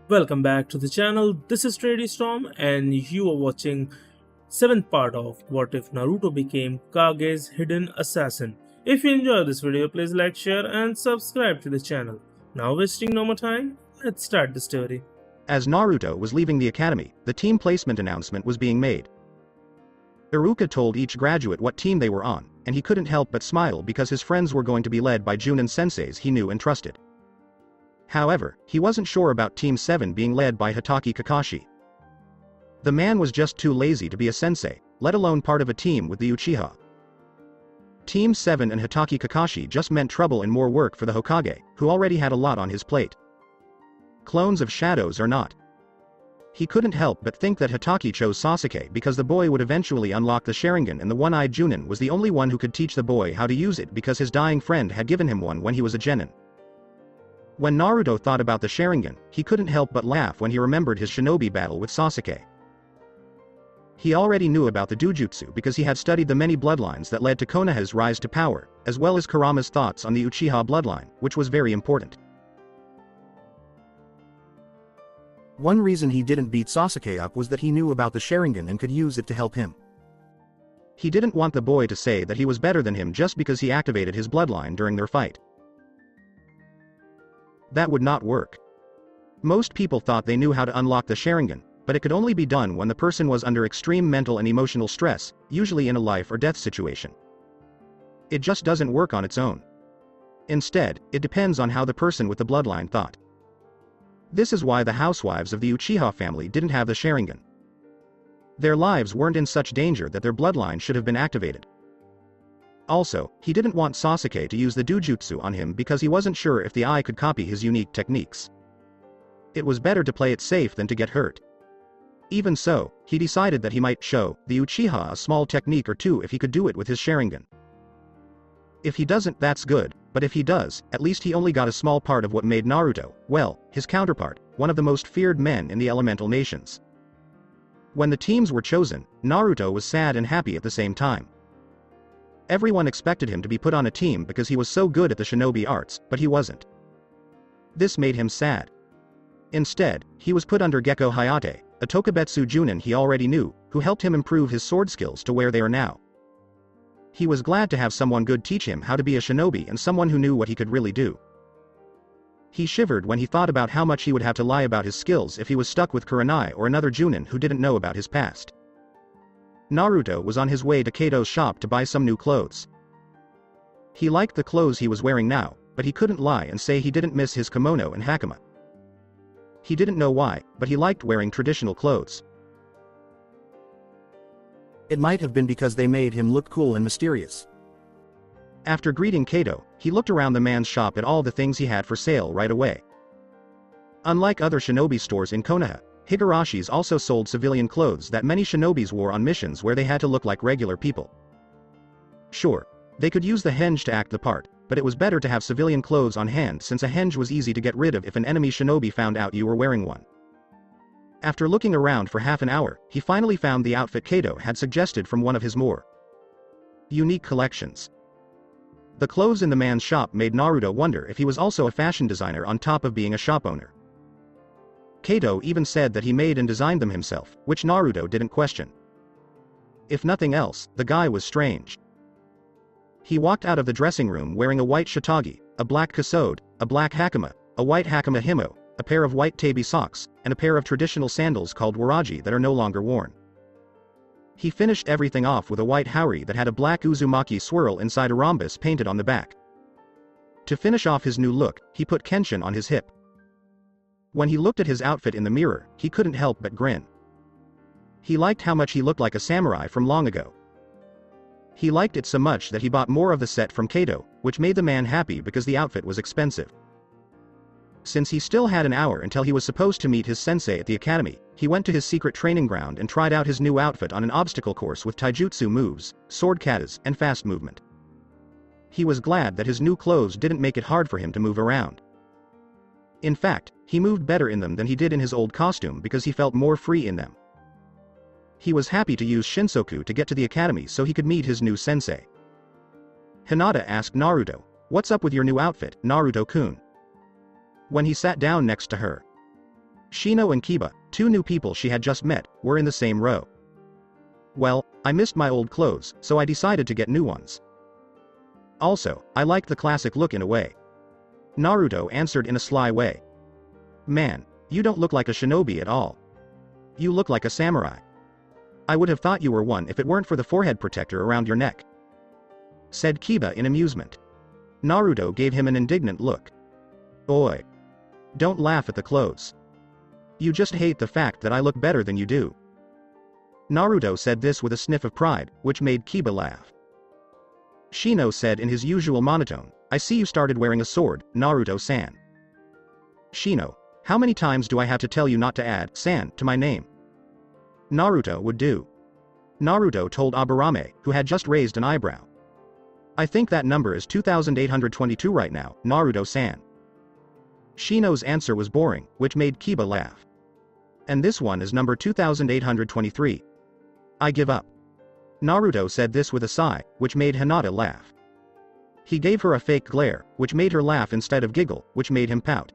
Welcome back to the channel. This is Trady Storm and you are watching 7th part of What If Naruto Became Kage's Hidden Assassin. If you enjoy this video, please like, share and subscribe to the channel. Now wasting no more time, let's start the story. As Naruto was leaving the academy, the team placement announcement was being made. Iruka told each graduate what team they were on, and he couldn't help but smile because his friends were going to be led by Junin senseis he knew and trusted. However, he wasn't sure about Team 7 being led by Hitokiri Kakashi. The man was just too lazy to be a sensei, let alone part of a team with the Uchiha. Team 7 and Hitokiri Kakashi just meant trouble and more work for the Hokage, who already had a lot on his plate. Clones of shadows or not. He couldn't help but think that Hitokiri chose Sasuke because the boy would eventually unlock the Sharingan and the one-eyed Junin was the only one who could teach the boy how to use it because his dying friend had given him one when he was a genin. When Naruto thought about the Sharingan, he couldn't help but laugh when he remembered his shinobi battle with Sasuke. He already knew about the Dujutsu because he had studied the many bloodlines that led to Konoha's rise to power, as well as Kurama's thoughts on the Uchiha bloodline, which was very important. One reason he didn't beat Sasuke up was that he knew about the Sharingan and could use it to help him. He didn't want the boy to say that he was better than him just because he activated his bloodline during their fight. That would not work. Most people thought they knew how to unlock the Sharingan, but it could only be done when the person was under extreme mental and emotional stress, usually in a life or death situation. It just doesn't work on its own. Instead, it depends on how the person with the bloodline thought. This is why the housewives of the Uchiha family didn't have the Sharingan. Their lives weren't in such danger that their bloodline should have been activated. Also, he didn't want Sasuke to use the Dujutsu on him because he wasn't sure if the eye could copy his unique techniques. It was better to play it safe than to get hurt. Even so, he decided that he might show the Uchiha a small technique or two if he could do it with his Sharingan. If he doesn't, that's good, but if he does, at least he only got a small part of what made Naruto, well, his counterpart, one of the most feared men in the elemental nations. When the teams were chosen, Naruto was sad and happy at the same time. Everyone expected him to be put on a team because he was so good at the shinobi arts, but he wasn't. This made him sad. Instead, he was put under Gekko Hayate, a Tokubetsu Junin he already knew, who helped him improve his sword skills to where they are now. He was glad to have someone good teach him how to be a shinobi and someone who knew what he could really do. He shivered when he thought about how much he would have to lie about his skills if he was stuck with Kurenai or another Junin who didn't know about his past. Naruto was on his way to Kato's shop to buy some new clothes. He liked the clothes he was wearing now, but he couldn't lie and say he didn't miss his kimono and hakama. He didn't know why, but he liked wearing traditional clothes. It might have been because they made him look cool and mysterious. After greeting Kato, he looked around the man's shop at all the things he had for sale right away. Unlike other shinobi stores in Konoha, Higarashi's also sold civilian clothes that many shinobis wore on missions where they had to look like regular people. Sure, they could use the henge to act the part, but it was better to have civilian clothes on hand since a henge was easy to get rid of if an enemy shinobi found out you were wearing one. After looking around for half an hour, he finally found the outfit Kato had suggested from one of his more unique collections. The clothes in the man's shop made Naruto wonder if he was also a fashion designer on top of being a shop owner. Kato even said that he made and designed them himself, which Naruto didn't question. If nothing else, the guy was strange. He walked out of the dressing room wearing a white shitage, a black kasode, a black hakama, a white hakama himo, a pair of white tabi socks, and a pair of traditional sandals called waraji that are no longer worn. He finished everything off with a white haori that had a black Uzumaki swirl inside a rhombus painted on the back. To finish off his new look, he put kenshin on his hip. When he looked at his outfit in the mirror, he couldn't help but grin. He liked how much he looked like a samurai from long ago. He liked it so much that he bought more of the set from Kato, which made the man happy because the outfit was expensive. Since he still had an hour until he was supposed to meet his sensei at the academy, he went to his secret training ground and tried out his new outfit on an obstacle course with taijutsu moves, sword katas, and fast movement. He was glad that his new clothes didn't make it hard for him to move around. In fact, he moved better in them than he did in his old costume because he felt more free in them. He was happy to use Shinsoku to get to the academy so he could meet his new sensei. Hinata asked Naruto, "What's up with your new outfit, Naruto-kun?" When he sat down next to her, Shino and Kiba, two new people she had just met, were in the same row. Well, I missed my old clothes, so I decided to get new ones. Also, I liked the classic look in a way. Naruto answered in a sly way. Man, you don't look like a shinobi at all. You look like a samurai. I would have thought you were one if it weren't for the forehead protector around your neck, said Kiba in amusement. Naruto gave him an indignant look. Oi. Don't laugh at the clothes. You just hate the fact that I look better than you do. Naruto said this with a sniff of pride, which made Kiba laugh. Shino said in his usual monotone, I see you started wearing a sword, Naruto-san. Shino, how many times do I have to tell you not to add "san" to my name? Naruto would do. Naruto told Aburame, who had just raised an eyebrow. I think that number is 2822 right now, Naruto-san. Shino's answer was boring, which made Kiba laugh. And this one is number 2823. I give up. Naruto said this with a sigh, which made Hinata laugh. He gave her a fake glare, which made her laugh instead of giggle, which made him pout.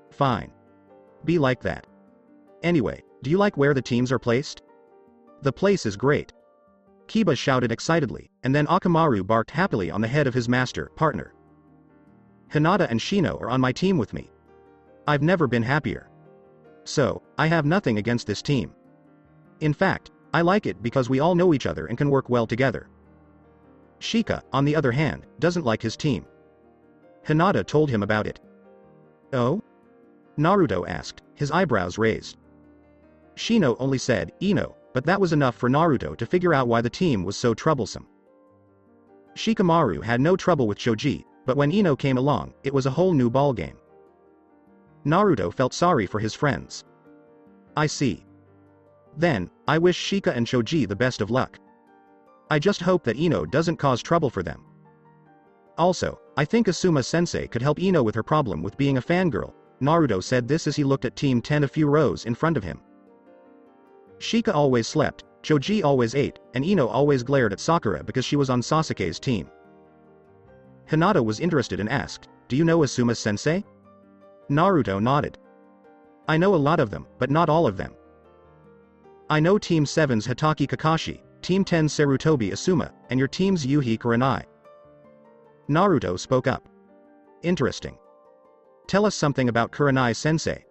Fine. Be like that. Anyway, do you like where the teams are placed? The place is great. Kiba shouted excitedly, and then Akamaru barked happily on the head of his partner. Hinata and Shino are on my team with me. I've never been happier. So, I have nothing against this team. In fact, I like it because we all know each other and can work well together. Shika, on the other hand, doesn't like his team. Hinata told him about it. Oh? Naruto asked, his eyebrows raised. Shino only said, Ino, but that was enough for Naruto to figure out why the team was so troublesome. Shikamaru had no trouble with Choji, but when Ino came along, it was a whole new ballgame. Naruto felt sorry for his friends. I see. Then, I wish Shika and Choji the best of luck. I just hope that Ino doesn't cause trouble for them. Also, I think Asuma-sensei could help Ino with her problem with being a fangirl. Naruto said this as he looked at Team 10 a few rows in front of him. Shika always slept, Choji always ate, and Ino always glared at Sakura because she was on Sasuke's team. Hinata was interested and asked, do you know Asuma-sensei? Naruto nodded. I know a lot of them, but not all of them. I know Team 7's Hitokiri Kakashi, Team 10's Sarutobi Asuma, and your team's Yuhi Kurenai. Naruto spoke up. Interesting. Tell us something about Kurenai-sensei.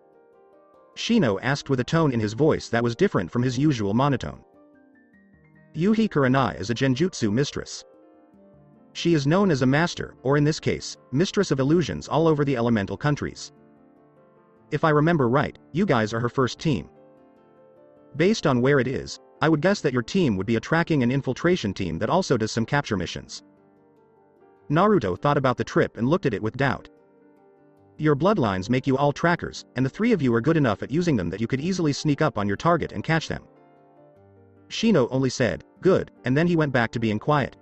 Shino asked with a tone in his voice that was different from his usual monotone. Yuhi Kurenai is a genjutsu mistress. She is known as a master, or in this case, mistress of illusions all over the elemental countries. If I remember right, you guys are her first team. Based on where it is, I would guess that your team would be a tracking and infiltration team that also does some capture missions. Naruto thought about the trip and looked at it with doubt. Your bloodlines make you all trackers, and the three of you are good enough at using them that you could easily sneak up on your target and catch them. Shino only said, good, and then he went back to being quiet.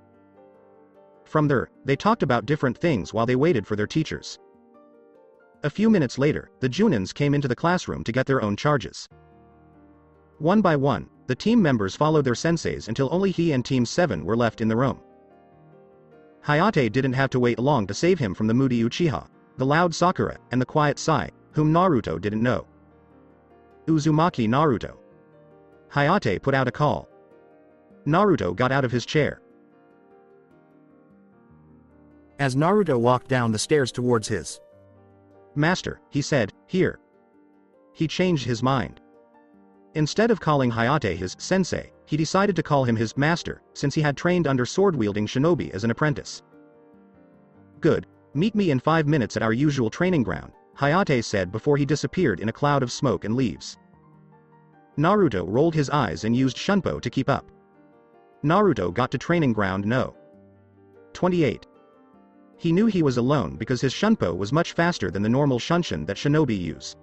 From there, they talked about different things while they waited for their teachers. A few minutes later, the Junins came into the classroom to get their own charges. One by one, the team members followed their senseis until only he and Team 7 were left in the room. Hayate didn't have to wait long to save him from the moody Uchiha, the loud Sakura, and the quiet Sai, whom Naruto didn't know. Uzumaki Naruto. Hayate put out a call. Naruto got out of his chair. As Naruto walked down the stairs towards his master, he said, here. He changed his mind. Instead of calling Hayate his sensei, he decided to call him his master, since he had trained under sword-wielding shinobi as an apprentice. Good. Meet me in 5 minutes at our usual training ground, Hayate said before he disappeared in a cloud of smoke and leaves. Naruto rolled his eyes and used Shunpo to keep up. Naruto got to training ground No. 28. He knew he was alone because his Shunpo was much faster than the normal Shunshin that shinobi use.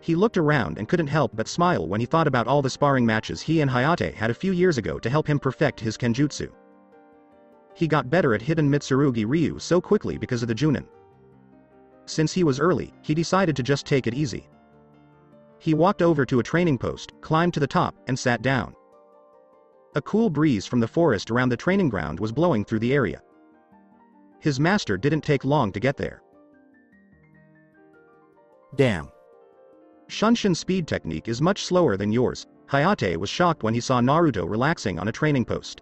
He looked around and couldn't help but smile when he thought about all the sparring matches he and Hayate had a few years ago to help him perfect his kenjutsu. He got better at Hidden Mitsurugi Ryu so quickly because of the Junin. Since he was early, he decided to just take it easy. He walked over to a training post, climbed to the top, and sat down. A cool breeze from the forest around the training ground was blowing through the area. His master didn't take long to get there. Damn. Shunshin's speed technique is much slower than yours. Hayate was shocked when he saw Naruto relaxing on a training post.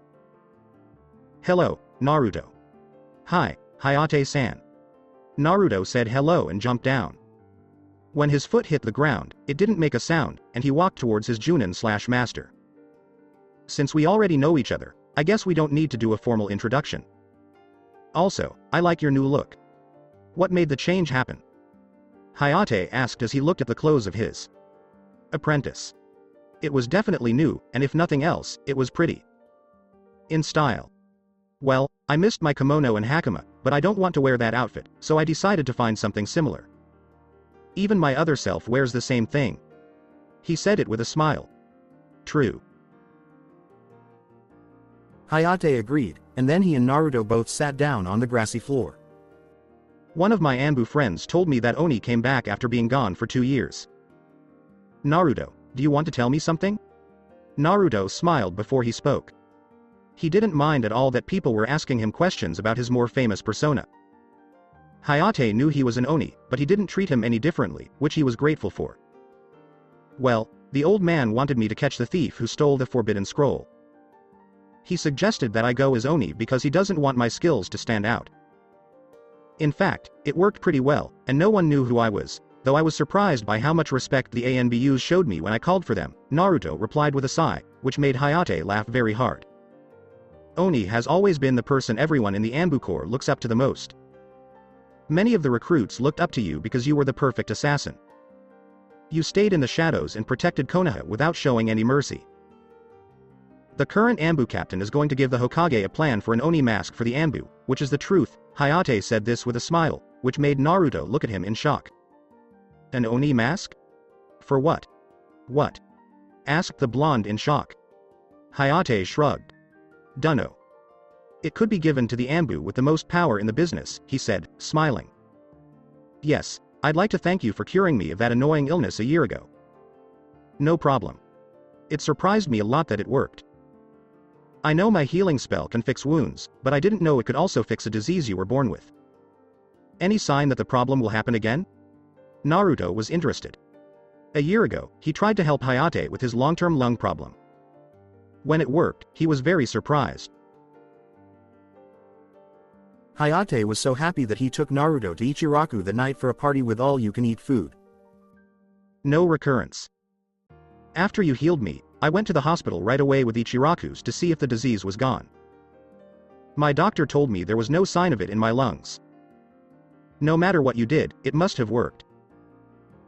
Hello, Naruto. Hi, Hayate-san. Naruto said hello and jumped down. When his foot hit the ground, it didn't make a sound, and he walked towards his Junin/master. Since we already know each other, I guess we don't need to do a formal introduction. Also, I like your new look. What made the change happen? Hayate asked as he looked at the clothes of his apprentice. It was definitely new, and if nothing else, it was pretty. In style. Well, I missed my kimono and hakama, but I don't want to wear that outfit, so I decided to find something similar. Even my other self wears the same thing. He said it with a smile. True. Hayate agreed, and then he and Naruto both sat down on the grassy floor. One of my Anbu friends told me that Oni came back after being gone for 2 years. Naruto, do you want to tell me something? Naruto smiled before he spoke. He didn't mind at all that people were asking him questions about his more famous persona. Hayate knew he was an Oni, but he didn't treat him any differently, which he was grateful for. Well, the old man wanted me to catch the thief who stole the Forbidden Scroll. He suggested that I go as Oni because he doesn't want my skills to stand out. In fact, it worked pretty well, and no one knew who I was, though I was surprised by how much respect the ANBUs showed me when I called for them. Naruto replied with a sigh, which made Hayate laugh very hard. Oni has always been the person everyone in the Anbu Corps looks up to the most. Many of the recruits looked up to you because you were the perfect assassin. You stayed in the shadows and protected Konoha without showing any mercy. The current Anbu captain is going to give the Hokage a plan for an Oni mask for the Anbu, which is the truth. Hayate said this with a smile, which made Naruto look at him in shock. An Oni mask? For what? What? Asked the blonde in shock. Hayate shrugged. Dunno. It could be given to the Anbu with the most power in the business, he said, smiling. Yes, I'd like to thank you for curing me of that annoying illness a year ago. No problem. It surprised me a lot that it worked. I know my healing spell can fix wounds, but I didn't know it could also fix a disease you were born with. Any sign that the problem will happen again? Naruto was interested. A year ago, he tried to help Hayate with his long-term lung problem. When it worked, he was very surprised. Hayate was so happy that he took Naruto to Ichiraku that night for a party with all-you-can-eat food. No recurrence. After you healed me, I went to the hospital right away with Ichiraku's to see if the disease was gone. My doctor told me there was no sign of it in my lungs. No matter what you did, it must have worked.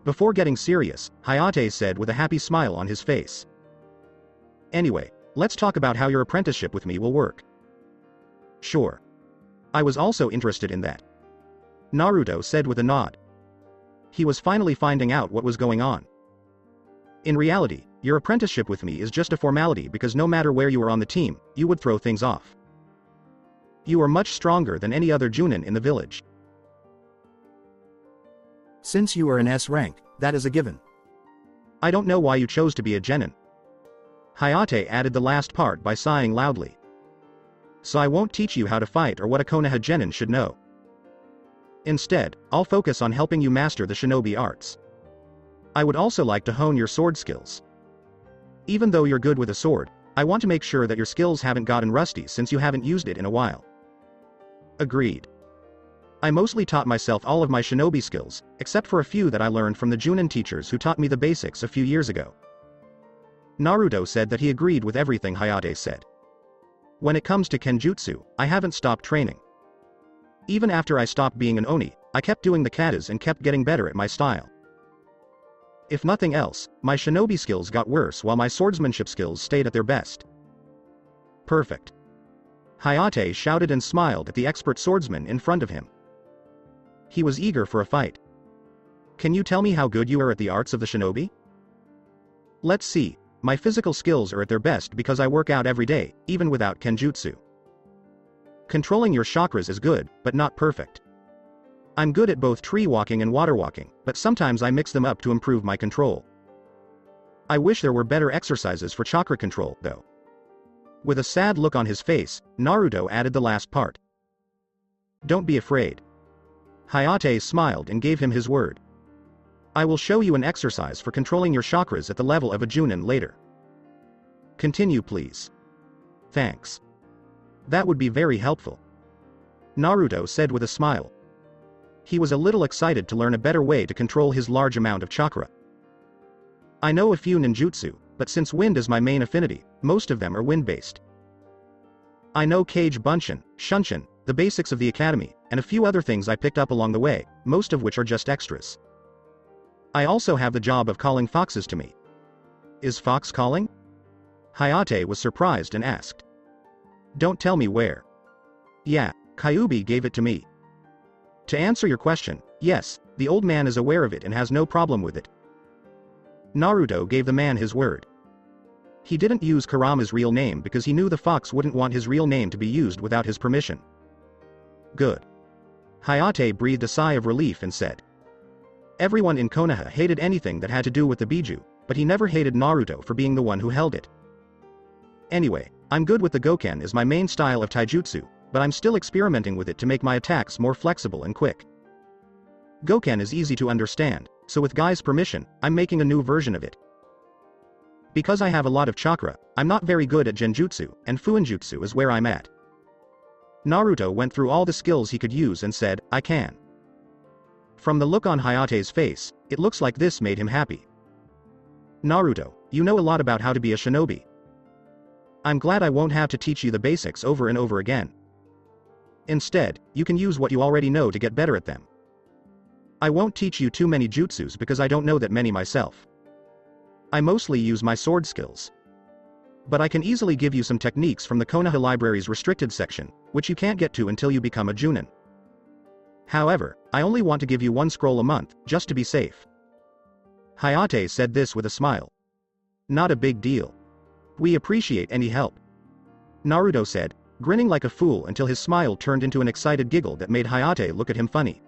Before getting serious, Hayate said with a happy smile on his face. Anyway, let's talk about how your apprenticeship with me will work. Sure. I was also interested in that. Naruto said with a nod. He was finally finding out what was going on. In reality, your apprenticeship with me is just a formality because no matter where you were on the team, you would throw things off. You are much stronger than any other Junin in the village. Since you are an S rank, that is a given. I don't know why you chose to be a genin. Hayate added the last part by sighing loudly. So I won't teach you how to fight or what a Konoha genin should know. Instead, I'll focus on helping you master the shinobi arts. I would also like to hone your sword skills. Even though you're good with a sword, I want to make sure that your skills haven't gotten rusty since you haven't used it in a while. Agreed. I mostly taught myself all of my shinobi skills, except for a few that I learned from the Junin teachers who taught me the basics a few years ago. Naruto said that he agreed with everything Hayate said. When it comes to Kenjutsu, I haven't stopped training. Even after I stopped being an Oni, I kept doing the katas and kept getting better at my style. If nothing else, my shinobi skills got worse while my swordsmanship skills stayed at their best. Perfect. Hayate shouted and smiled at the expert swordsman in front of him. He was eager for a fight. Can you tell me how good you are at the arts of the shinobi? Let's see, my physical skills are at their best because I work out every day, even without Kenjutsu. Controlling your chakras is good, but not perfect. I'm good at both tree walking and water walking, but sometimes I mix them up to improve my control. I wish there were better exercises for chakra control, though. With a sad look on his face, Naruto added the last part. Don't be afraid. Hayate smiled and gave him his word. I will show you an exercise for controlling your chakras at the level of a Junin later. Continue please. Thanks. That would be very helpful. Naruto said with a smile. He was a little excited to learn a better way to control his large amount of chakra. I know a few ninjutsu, but since wind is my main affinity, most of them are wind-based. I know Kage Bunshin, Shunshin, the basics of the academy, and a few other things I picked up along the way, most of which are just extras. I also have the job of calling foxes to me. Is Fox calling? Hayate was surprised and asked. Don't tell me where. Yeah, Kyuubi gave it to me. To answer your question, yes, the old man is aware of it and has no problem with it. Naruto gave the man his word. He didn't use Kurama's real name because he knew the fox wouldn't want his real name to be used without his permission. Good. Hayate breathed a sigh of relief and said. Everyone in Konoha hated anything that had to do with the Biju, but he never hated Naruto for being the one who held it. Anyway, I'm good with the Goken as my main style of taijutsu, but I'm still experimenting with it to make my attacks more flexible and quick. Goken is easy to understand, so with Guy's permission, I'm making a new version of it. Because I have a lot of chakra, I'm not very good at Genjutsu, and Fuinjutsu is where I'm at. Naruto went through all the skills he could use and said, I can. From the look on Hayate's face, it looks like this made him happy. Naruto, you know a lot about how to be a shinobi. I'm glad I won't have to teach you the basics over and over again. Instead, you can use what you already know to get better at them. I won't teach you too many jutsus because I don't know that many myself. I mostly use my sword skills. But I can easily give you some techniques from the Konoha Library's restricted section, which you can't get to until you become a Junin. However, I only want to give you one scroll a month, just to be safe. Hayate said this with a smile. Not a big deal. We appreciate any help. Naruto said, grinning like a fool until his smile turned into an excited giggle that made Hayate look at him funny.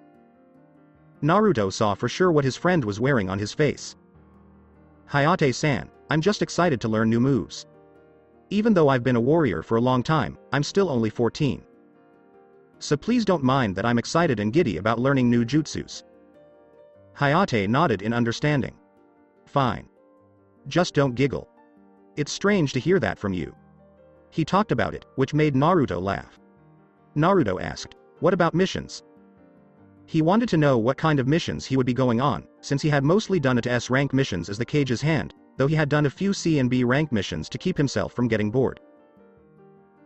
Naruto saw for sure what his friend was wearing on his face. Hayate-san, I'm just excited to learn new moves. Even though I've been a warrior for a long time, I'm still only 14. So please don't mind that I'm excited and giddy about learning new jutsus. Hayate nodded in understanding. Fine. Just don't giggle. It's strange to hear that from you. He talked about it, which made Naruto laugh. Naruto asked, what about missions? He wanted to know what kind of missions he would be going on, since he had mostly done it to S-rank missions as the Kage's hand, though he had done a few C and B rank missions to keep himself from getting bored.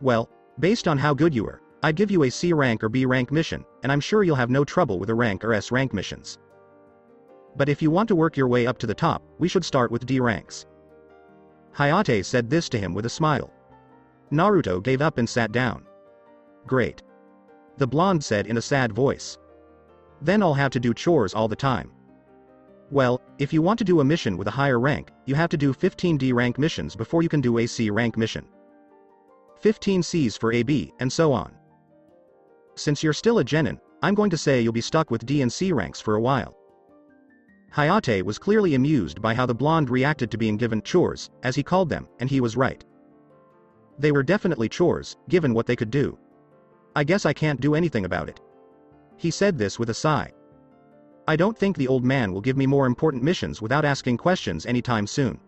Well, based on how good you are, I'd give you a C rank or B rank mission, and I'm sure you'll have no trouble with a rank or S rank missions. But if you want to work your way up to the top, we should start with D ranks. Hayate said this to him with a smile. Naruto gave up and sat down. Great. The blonde said in a sad voice. Then I'll have to do chores all the time. Well, if you want to do a mission with a higher rank, you have to do 15 D rank missions before you can do a C rank mission. 15 Cs for AB, and so on. Since you're still a genin, I'm going to say you'll be stuck with D and C ranks for a while. Hayate was clearly amused by how the blonde reacted to being given chores, as he called them, and he was right. They were definitely chores, given what they could do. I guess I can't do anything about it. He said this with a sigh. I don't think the old man will give me more important missions without asking questions anytime soon.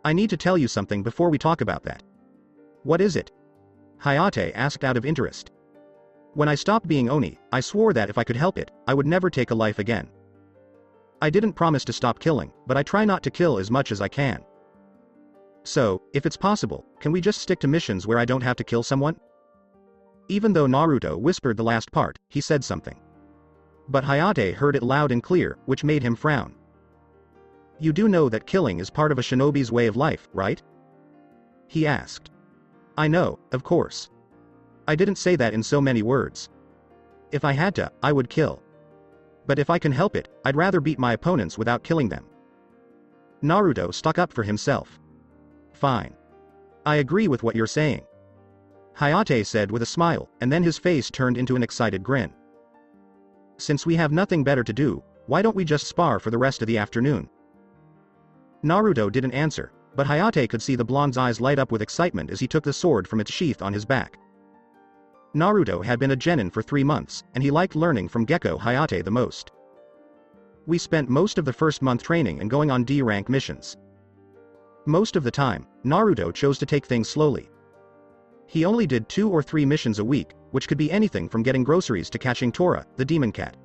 I need to tell you something before we talk about that. What is it? Hayate asked out of interest. When I stopped being Oni, I swore that if I could help it, I would never take a life again. I didn't promise to stop killing, but I try not to kill as much as I can. So, if it's possible, can we just stick to missions where I don't have to kill someone? Even though Naruto whispered the last part, he said something. But Hayate heard it loud and clear, which made him frown. You do know that killing is part of a shinobi's way of life, right? He asked. I know, of course. I didn't say that in so many words. If I had to, I would kill. But if I can help it, I'd rather beat my opponents without killing them. Naruto stuck up for himself. Fine. I agree with what you're saying. Hayate said with a smile, and then his face turned into an excited grin. Since we have nothing better to do, why don't we just spar for the rest of the afternoon? Naruto didn't answer, but Hayate could see the blonde's eyes light up with excitement as he took the sword from its sheath on his back. Naruto had been a genin for 3 months, and he liked learning from Gecko Hayate the most. We spent most of the first month training and going on D-rank missions. Most of the time, Naruto chose to take things slowly. He only did 2 or 3 missions a week, which could be anything from getting groceries to catching Tora, the demon cat.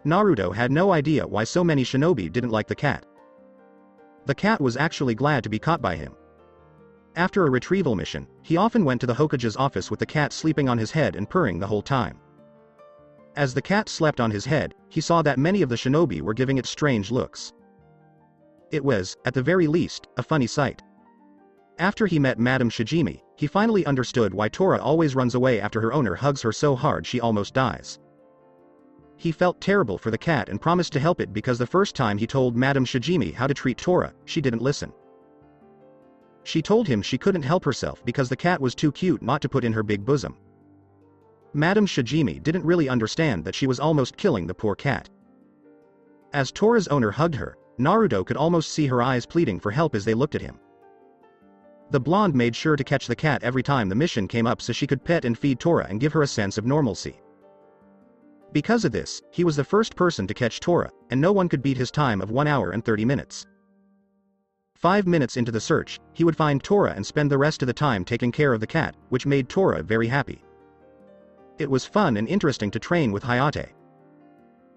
Naruto had no idea why so many shinobi didn't like the cat. The cat was actually glad to be caught by him. After a retrieval mission, he often went to the Hokage's office with the cat sleeping on his head and purring the whole time. As the cat slept on his head, he saw that many of the shinobi were giving it strange looks. It was, at the very least, a funny sight. After he met Madame Shijimi, he finally understood why Tora always runs away after her owner hugs her so hard she almost dies. He felt terrible for the cat and promised to help it because the first time he told Madame Shijimi how to treat Tora, she didn't listen. She told him she couldn't help herself because the cat was too cute not to put in her big bosom. Madame Shijimi didn't really understand that she was almost killing the poor cat. As Tora's owner hugged her, Naruto could almost see her eyes pleading for help as they looked at him. The blonde made sure to catch the cat every time the mission came up so she could pet and feed Tora and give her a sense of normalcy. Because of this, he was the first person to catch Tora, and no one could beat his time of 1 hour and 30 minutes. 5 minutes into the search, he would find Tora and spend the rest of the time taking care of the cat, which made Tora very happy. It was fun and interesting to train with Hayate.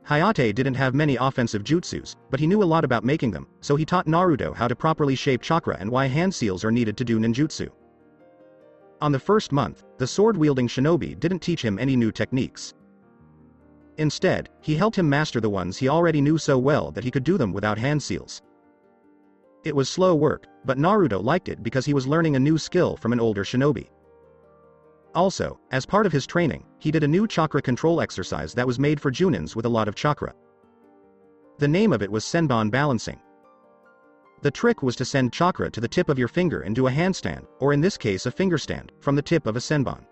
Hayate didn't have many offensive jutsus, but he knew a lot about making them, so he taught Naruto how to properly shape chakra and why hand seals are needed to do ninjutsu. On the first month, the sword-wielding shinobi didn't teach him any new techniques. Instead, he helped him master the ones he already knew so well that he could do them without hand seals. It was slow work, but Naruto liked it because he was learning a new skill from an older shinobi. Also, as part of his training, he did a new chakra control exercise that was made for junins with a lot of chakra. The name of it was senbon balancing. The trick was to send chakra to the tip of your finger and do a handstand, or in this case a fingerstand, from the tip of a senbon.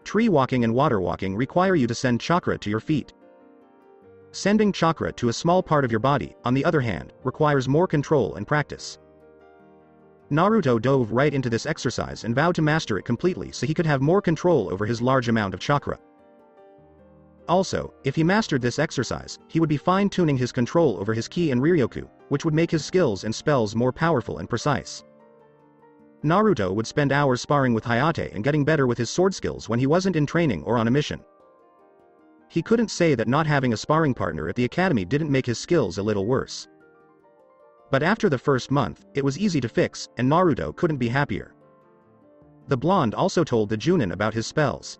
Tree walking and water walking require you to send chakra to your feet. Sending chakra to a small part of your body, on the other hand, requires more control and practice. Naruto dove right into this exercise and vowed to master it completely so he could have more control over his large amount of chakra. Also, if he mastered this exercise, he would be fine-tuning his control over his ki and Riryoku, which would make his skills and spells more powerful and precise. Naruto would spend hours sparring with Hayate and getting better with his sword skills when he wasn't in training or on a mission. He couldn't say that not having a sparring partner at the academy didn't make his skills a little worse. But after the first month, it was easy to fix, and Naruto couldn't be happier. The blonde also told the Junin about his spells.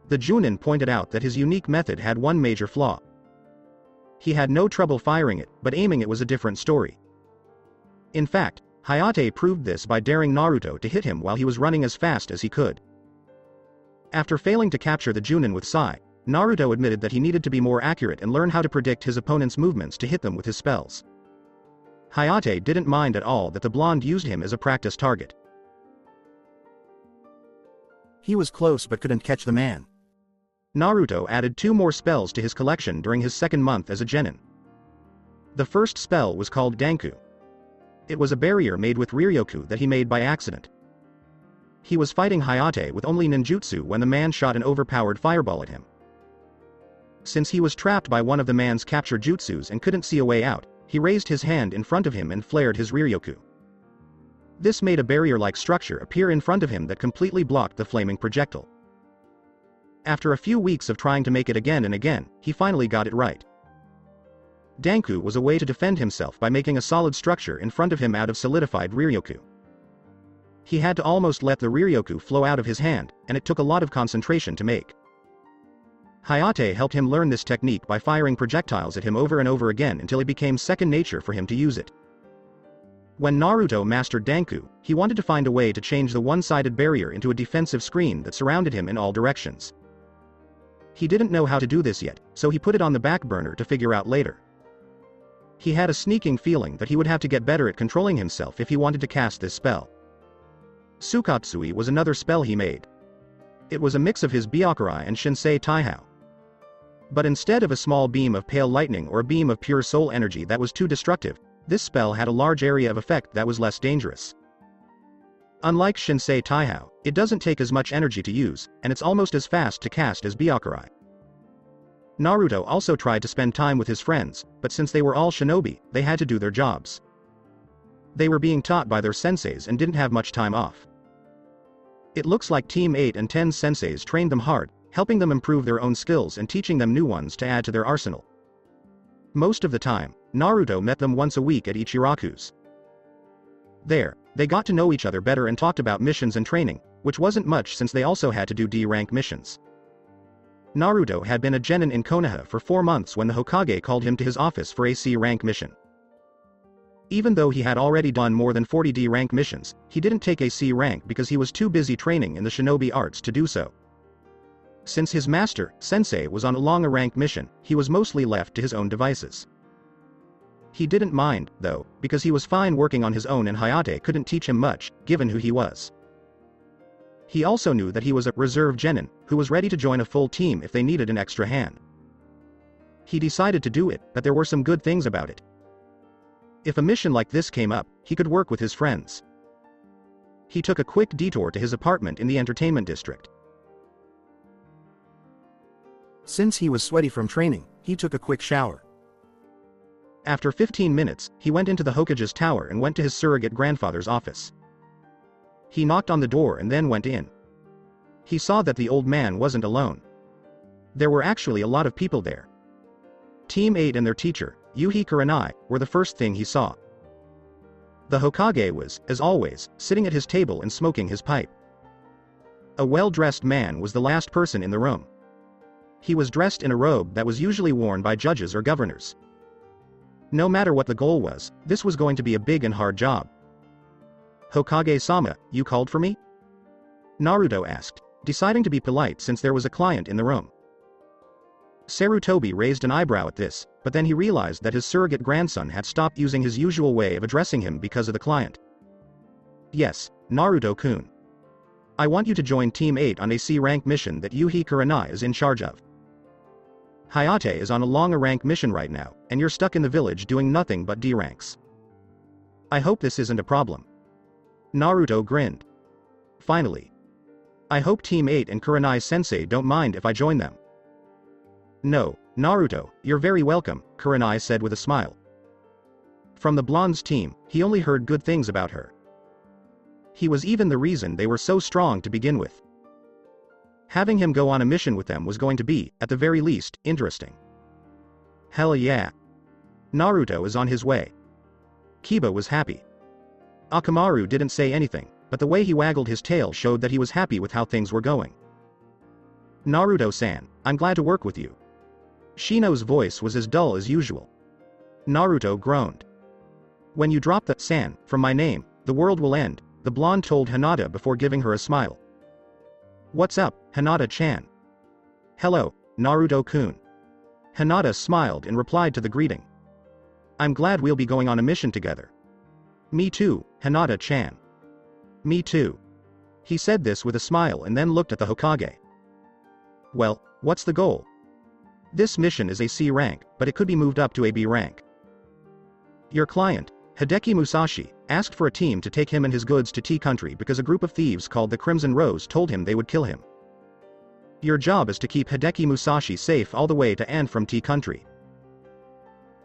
The Junin pointed out that his unique method had one major flaw. He had no trouble firing it, but aiming it was a different story. In fact, Hayate proved this by daring Naruto to hit him while he was running as fast as he could. After failing to capture the Junin with Sai, Naruto admitted that he needed to be more accurate and learn how to predict his opponent's movements to hit them with his spells. Hayate didn't mind at all that the blonde used him as a practice target. He was close but couldn't catch the man. Naruto added 2 more spells to his collection during his second month as a genin. The first spell was called Danku. It was a barrier made with Riryoku that he made by accident. He was fighting Hayate with only ninjutsu when the man shot an overpowered fireball at him. Since he was trapped by one of the man's captured jutsus and couldn't see a way out, he raised his hand in front of him and flared his Riryoku. This made a barrier-like structure appear in front of him that completely blocked the flaming projectile. After a few weeks of trying to make it again and again, he finally got it right. Danku was a way to defend himself by making a solid structure in front of him out of solidified Riryoku. He had to almost let the Riryoku flow out of his hand, and it took a lot of concentration to make. Hayate helped him learn this technique by firing projectiles at him over and over again until it became second nature for him to use it. When Naruto mastered Danku, he wanted to find a way to change the one-sided barrier into a defensive screen that surrounded him in all directions. He didn't know how to do this yet, so he put it on the back burner to figure out later. He had a sneaking feeling that he would have to get better at controlling himself if he wanted to cast this spell. Sukatsui was another spell he made. It was a mix of his Byakurai and Shinsei Taihao. But instead of a small beam of pale lightning or a beam of pure soul energy that was too destructive, this spell had a large area of effect that was less dangerous. Unlike Shinsei Taihao, it doesn't take as much energy to use, and it's almost as fast to cast as Byakurai. Naruto also tried to spend time with his friends, but since they were all shinobi, they had to do their jobs. They were being taught by their senseis and didn't have much time off. It looks like Team 8 and 10's senseis trained them hard, helping them improve their own skills and teaching them new ones to add to their arsenal. Most of the time, Naruto met them once a week at Ichiraku's. There, they got to know each other better and talked about missions and training, which wasn't much since they also had to do D-rank missions. Naruto had been a genin in Konoha for 4 months when the Hokage called him to his office for a C-rank mission. Even though he had already done more than 40 D-rank missions, he didn't take a C rank because he was too busy training in the shinobi arts to do so. Since his master, sensei, was on a longer rank mission, he was mostly left to his own devices. He didn't mind, though, because he was fine working on his own and Hayate couldn't teach him much, given who he was. He also knew that he was a reserve genin, who was ready to join a full team if they needed an extra hand. He decided to do it, but there were some good things about it. If a mission like this came up, he could work with his friends. He took a quick detour to his apartment in the entertainment district. Since he was sweaty from training, he took a quick shower. After 15 minutes, he went into the Hokage's tower and went to his surrogate grandfather's office. He knocked on the door and then went in. He saw that the old man wasn't alone. There were actually a lot of people there. Team 8 and their teacher, Yuhi Kurenai, were the first thing he saw. The Hokage was, as always, sitting at his table and smoking his pipe. A well-dressed man was the last person in the room. He was dressed in a robe that was usually worn by judges or governors. No matter what the goal was, this was going to be a big and hard job. "Hokage-sama, you called for me?" Naruto asked, deciding to be polite since there was a client in the room. Sarutobi raised an eyebrow at this, but then he realized that his surrogate grandson had stopped using his usual way of addressing him because of the client. "Yes, Naruto-kun. I want you to join Team 8 on a C-rank mission that Yuhi Kurenai is in charge of. Hayate is on a longer rank mission right now, and you're stuck in the village doing nothing but D ranks. I hope this isn't a problem." Naruto grinned. "Finally. I hope Team 8 and Kurenai-sensei don't mind if I join them." "No, Naruto, you're very welcome," Kurenai said with a smile. From the blonde's team, he only heard good things about her. He was even the reason they were so strong to begin with. Having him go on a mission with them was going to be, at the very least, interesting. Hell yeah. Naruto is on his way. Kiba was happy. Akamaru didn't say anything, but the way he waggled his tail showed that he was happy with how things were going. "Naruto-san, I'm glad to work with you." Shino's voice was as dull as usual. Naruto groaned. "When you drop the san from my name, the world will end," the blonde told Hinata before giving her a smile. "What's up, Hinata-chan?" "Hello, Naruto-kun." Hinata smiled and replied to the greeting. "I'm glad we'll be going on a mission together." "Me too, Hinata-chan." "Me too." He said this with a smile and then looked at the Hokage. "Well, what's the goal?" "This mission is a C rank, but it could be moved up to a B rank. Your client, Hideki Musashi, asked for a team to take him and his goods to Tea Country because a group of thieves called the Crimson Rose told him they would kill him. Your job is to keep Hideki Musashi safe all the way to and from Tea Country.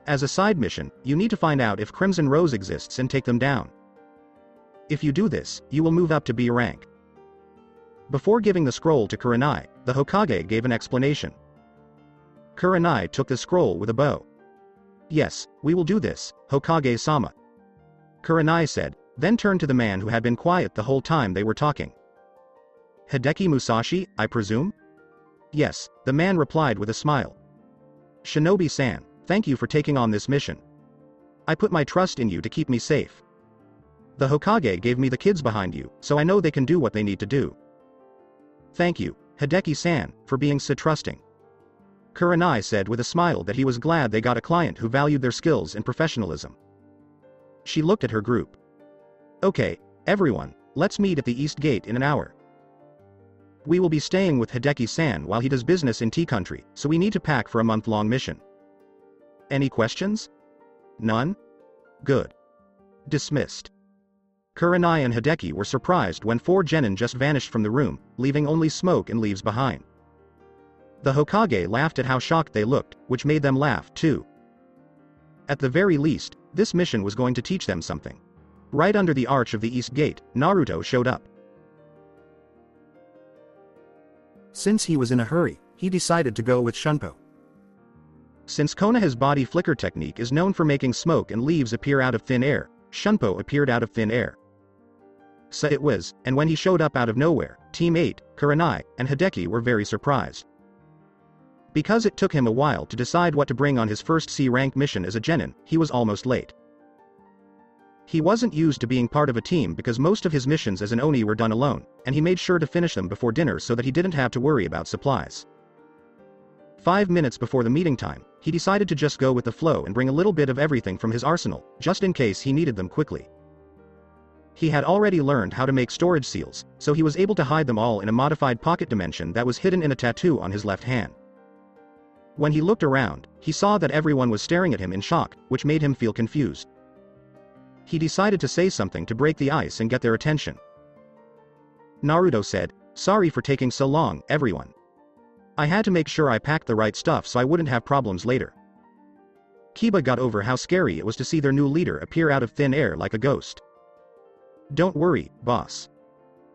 As a side mission, you need to find out if Crimson Rose exists and take them down. If you do this, you will move up to B rank." Before giving the scroll to Kurenai, the Hokage gave an explanation. Kurenai took the scroll with a bow. "Yes, we will do this, Hokage-sama," Kurenai said, then turned to the man who had been quiet the whole time they were talking. "Hideki Musashi, I presume?" "Yes," the man replied with a smile. "Shinobi-san, thank you for taking on this mission. I put my trust in you to keep me safe. The Hokage gave me the kids behind you, so I know they can do what they need to do. Thank you, Hideki-san, for being so trusting." Kurenai said with a smile that he was glad they got a client who valued their skills and professionalism. She looked at her group. "Okay, everyone, let's meet at the East Gate in an hour. We will be staying with Hideki-san while he does business in Tea Country, so we need to pack for a month-long mission. Any questions? None? Good. Dismissed." Kurenai and Hideki were surprised when 4 genin just vanished from the room, leaving only smoke and leaves behind. The Hokage laughed at how shocked they looked, which made them laugh too. At the very least, this mission was going to teach them something. Right under the arch of the East Gate, Naruto showed up. Since he was in a hurry, he decided to go with Shunpo. Since Konoha's body flicker technique is known for making smoke and leaves appear out of thin air, Shunpo appeared out of thin air. So it was, and when he showed up out of nowhere, Team 8, Kurenai, and Hideki were very surprised. Because it took him a while to decide what to bring on his first C-rank mission as a genin, he was almost late. He wasn't used to being part of a team because most of his missions as an Oni were done alone, and he made sure to finish them before dinner so that he didn't have to worry about supplies. 5 minutes before the meeting time, he decided to just go with the flow and bring a little bit of everything from his arsenal, just in case he needed them quickly. He had already learned how to make storage seals, so he was able to hide them all in a modified pocket dimension that was hidden in a tattoo on his left hand. When he looked around, he saw that everyone was staring at him in shock, which made him feel confused. He decided to say something to break the ice and get their attention. Naruto said, "Sorry for taking so long, everyone. I had to make sure I packed the right stuff so I wouldn't have problems later." Kiba got over how scary it was to see their new leader appear out of thin air like a ghost. "Don't worry, boss.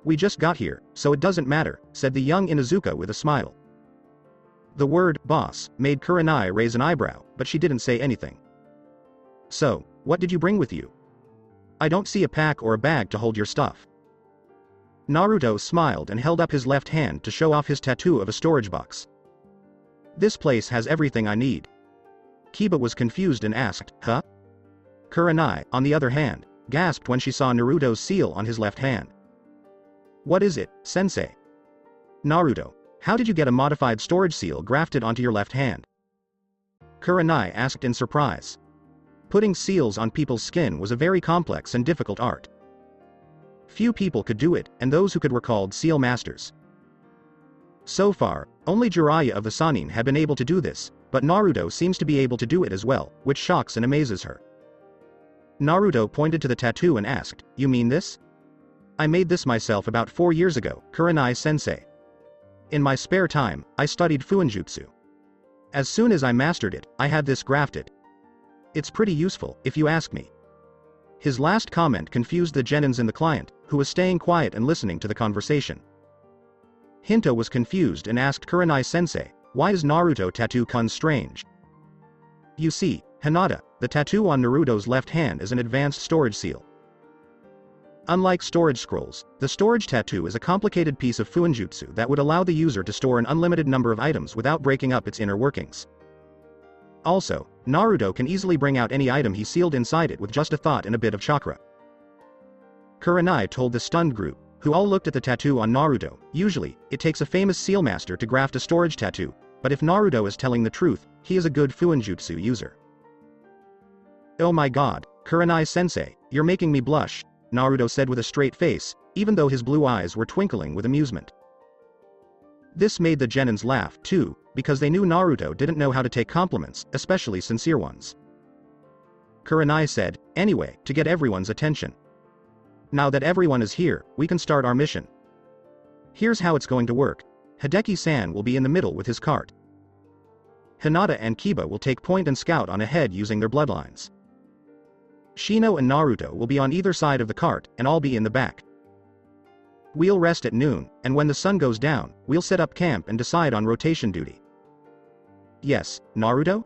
We just got here, so it doesn't matter," said the young Inuzuka with a smile. The word, boss, made Kurenai raise an eyebrow, but she didn't say anything. "So, what did you bring with you? I don't see a pack or a bag to hold your stuff." Naruto smiled and held up his left hand to show off his tattoo of a storage box. "This place has everything I need." Kiba was confused and asked, "Huh?" Kurenai, on the other hand, gasped when she saw Naruto's seal on his left hand. "What is it, sensei?" "Naruto, how did you get a modified storage seal grafted onto your left hand?" Kurenai asked in surprise. Putting seals on people's skin was a very complex and difficult art. Few people could do it, and those who could were called seal masters. So far, only Jiraiya of the Sannin had been able to do this, but Naruto seems to be able to do it as well, which shocks and amazes her. Naruto pointed to the tattoo and asked, "You mean this?" "I made this myself about 4 years ago, Kurenai-sensei. In my spare time, I studied Fuinjutsu. As soon as I mastered it, I had this grafted. It's pretty useful, if you ask me." His last comment confused the genins in the client, who was staying quiet and listening to the conversation. Hinto was confused and asked Kurenai-sensei, "Why is Naruto tattoo kun strange?" "You see, Hinata, the tattoo on Naruto's left hand is an advanced storage seal. Unlike storage scrolls, the storage tattoo is a complicated piece of Fuinjutsu that would allow the user to store an unlimited number of items without breaking up its inner workings. Also, Naruto can easily bring out any item he sealed inside it with just a thought and a bit of chakra." Kurenai told the stunned group, who all looked at the tattoo on Naruto. Usually, it takes a famous seal master to graft a storage tattoo, but if Naruto is telling the truth, he is a good Fuinjutsu user. "Oh my god, Kurenai-sensei, you're making me blush," Naruto said with a straight face, even though his blue eyes were twinkling with amusement. This made the genins laugh, too, because they knew Naruto didn't know how to take compliments, especially sincere ones. Kurenai said, "Anyway, to get everyone's attention. Now that everyone is here, we can start our mission. Here's how it's going to work. Hideki-san will be in the middle with his cart. Hinata and Kiba will take point and scout on ahead using their bloodlines. Shino and Naruto will be on either side of the cart, and I'll be in the back. We'll rest at noon, and when the sun goes down, we'll set up camp and decide on rotation duty." "Yes, Naruto?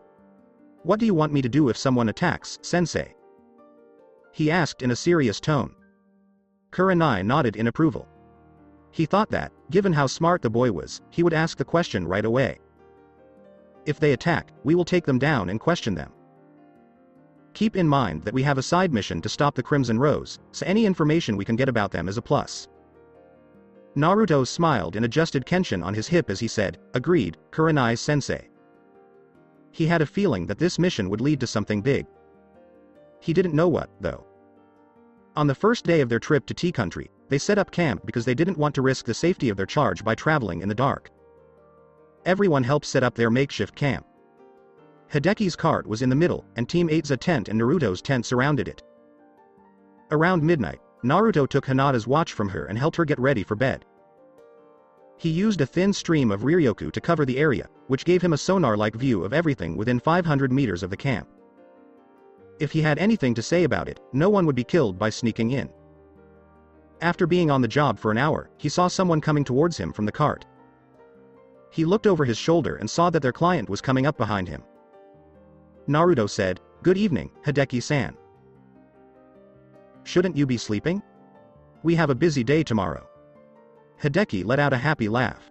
What do you want me to do if someone attacks, sensei?" he asked in a serious tone. Kurenai nodded in approval. He thought that, given how smart the boy was, he would ask the question right away. "If they attack, we will take them down and question them. Keep in mind that we have a side mission to stop the Crimson Rose, so any information we can get about them is a plus." Naruto smiled and adjusted Kenshin on his hip as he said, "Agreed, Kurenai-sensei." He had a feeling that this mission would lead to something big. He didn't know what, though. On the first day of their trip to Tea Country, they set up camp because they didn't want to risk the safety of their charge by traveling in the dark. Everyone helped set up their makeshift camp. Hideki's cart was in the middle, and Team 8's tent and Naruto's tent surrounded it. Around midnight, Naruto took Hinata's watch from her and helped her get ready for bed. He used a thin stream of Ryoku to cover the area, which gave him a sonar-like view of everything within 500 meters of the camp. If he had anything to say about it, no one would be killed by sneaking in. After being on the job for an hour, he saw someone coming towards him from the cart. He looked over his shoulder and saw that their client was coming up behind him. Naruto said, "Good evening, Hideki-san. Shouldn't you be sleeping? We have a busy day tomorrow." Hideki let out a happy laugh.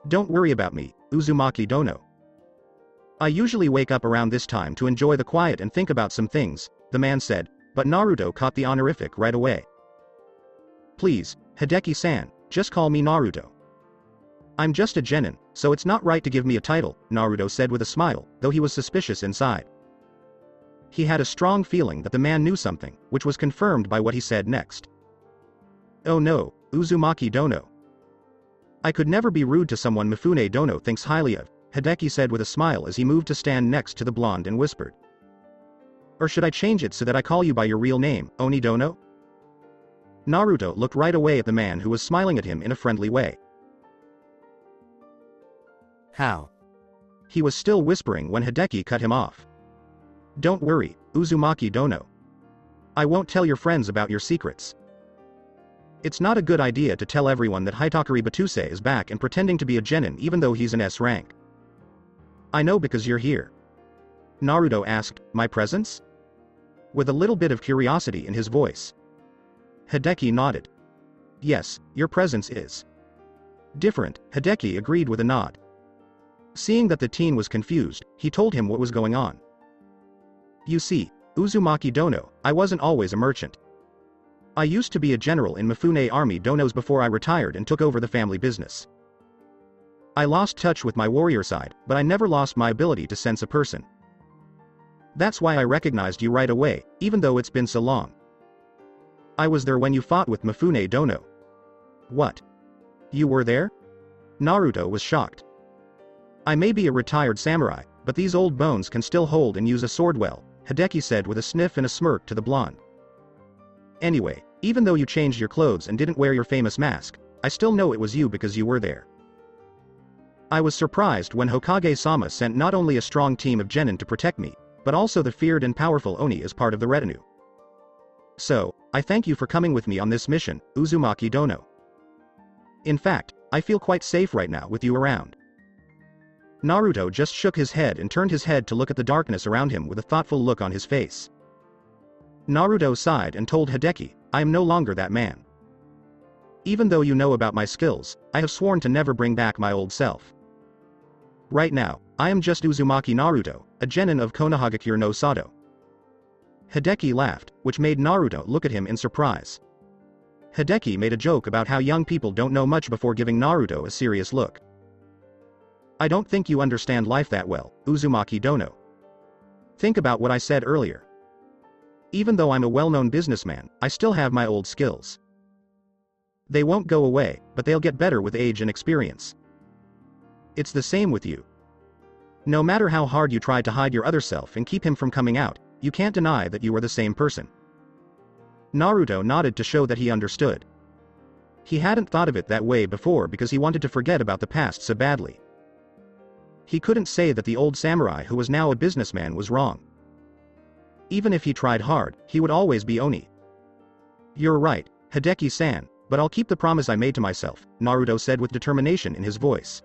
"Don't worry about me, Uzumaki Dono. I usually wake up around this time to enjoy the quiet and think about some things," the man said, but Naruto caught the honorific right away. "Please, Hideki-san, just call me Naruto. I'm just a genin, so it's not right to give me a title," Naruto said with a smile, though he was suspicious inside. He had a strong feeling that the man knew something, which was confirmed by what he said next. "Oh no, Uzumaki Dono. I could never be rude to someone Mifune Dono thinks highly of," Hideki said with a smile as he moved to stand next to the blonde and whispered. "Or should I change it so that I call you by your real name, Oni Dono?" Naruto looked right away at the man who was smiling at him in a friendly way. How? He was still whispering when Hideki cut him off. "Don't worry, Uzumaki Dono. I won't tell your friends about your secrets. It's not a good idea to tell everyone that Hitokiri Battousai is back and pretending to be a genin even though he's an S rank. I know because you're here." Naruto asked, "My presence?" with a little bit of curiosity in his voice. Hideki nodded. "Yes, your presence is different," Hideki agreed with a nod. Seeing that the teen was confused, he told him what was going on. "You see, Uzumaki Dono, I wasn't always a merchant. I used to be a general in Mifune Army Donos before I retired and took over the family business. I lost touch with my warrior side, but I never lost my ability to sense a person. That's why I recognized you right away, even though it's been so long. I was there when you fought with Mifune Dono." "What? You were there?" Naruto was shocked. "I may be a retired samurai, but these old bones can still hold and use a sword well," Hideki said with a sniff and a smirk to the blonde. "Anyway, even though you changed your clothes and didn't wear your famous mask, I still know it was you because you were there. I was surprised when Hokage-sama sent not only a strong team of genin to protect me, but also the feared and powerful Oni as part of the retinue. So, I thank you for coming with me on this mission, Uzumaki Dono. In fact, I feel quite safe right now with you around." Naruto just shook his head and turned his head to look at the darkness around him with a thoughtful look on his face. Naruto sighed and told Hideki, "I am no longer that man. Even though you know about my skills, I have sworn to never bring back my old self. Right now, I am just Uzumaki Naruto, a genin of Konohagakure no Sado." Hideki laughed, which made Naruto look at him in surprise. Hideki made a joke about how young people don't know much before giving Naruto a serious look. "I don't think you understand life that well, Uzumaki Dono. Think about what I said earlier. Even though I'm a well-known businessman, I still have my old skills. They won't go away, but they'll get better with age and experience. It's the same with you. No matter how hard you try to hide your other self and keep him from coming out, you can't deny that you are the same person." Naruto nodded to show that he understood. He hadn't thought of it that way before because he wanted to forget about the past so badly. He couldn't say that the old samurai who was now a businessman was wrong. Even if he tried hard, he would always be Oni. "You're right, Hideki-san, but I'll keep the promise I made to myself," Naruto said with determination in his voice.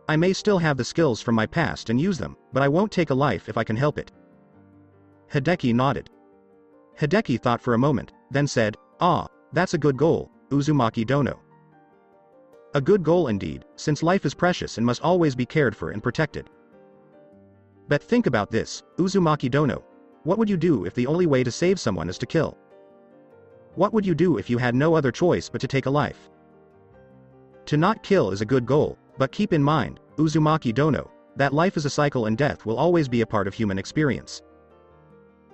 "I may still have the skills from my past and use them, but I won't take a life if I can help it." Hideki nodded. Hideki thought for a moment, then said, "Ah, that's a good goal, Uzumaki Dono. A good goal indeed, since life is precious and must always be cared for and protected. But think about this, Uzumaki Dono. What would you do if the only way to save someone is to kill? What would you do if you had no other choice but to take a life? To not kill is a good goal, but keep in mind, Uzumaki Dono, that life is a cycle and death will always be a part of human experience."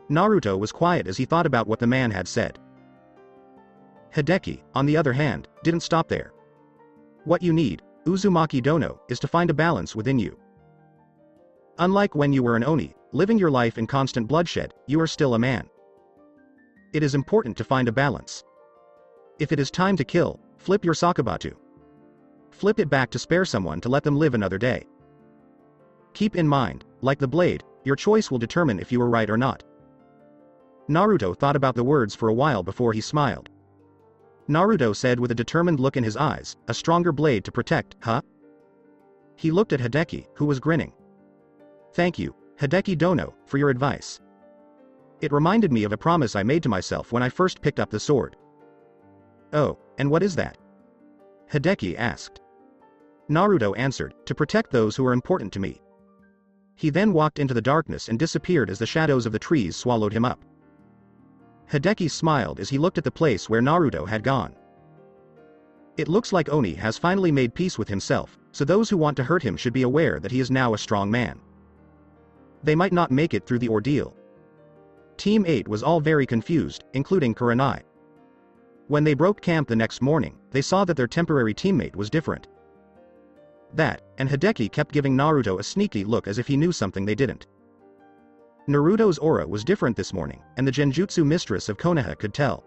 Naruto was quiet as he thought about what the man had said. Hideki, on the other hand, didn't stop there. "What you need, Uzumaki Dono, is to find a balance within you. Unlike when you were an Oni, living your life in constant bloodshed, you are still a man. It is important to find a balance. If it is time to kill, flip your Sakabatu. flip it back to spare someone to let them live another day. Keep in mind, like the blade, your choice will determine if you were right or not. Naruto thought about the words for a while before he smiled. Naruto said with a determined look in his eyes, a stronger blade to protect, huh? He looked at Hideki, who was grinning. Thank you, Hideki Dono, for your advice. It reminded me of a promise I made to myself when I first picked up the sword. Oh, and what is that? Hideki asked. Naruto answered, to protect those who are important to me. He then walked into the darkness and disappeared as the shadows of the trees swallowed him up. Hideki smiled as he looked at the place where Naruto had gone. It looks like Oni has finally made peace with himself, so those who want to hurt him should be aware that he is now a strong man. They might not make it through the ordeal. Team 8 was all very confused, including Kurenai. When they broke camp the next morning, they saw that their temporary teammate was different. That, and Hideki kept giving Naruto a sneaky look as if he knew something they didn't. Naruto's aura was different this morning, and the Genjutsu mistress of Konoha could tell.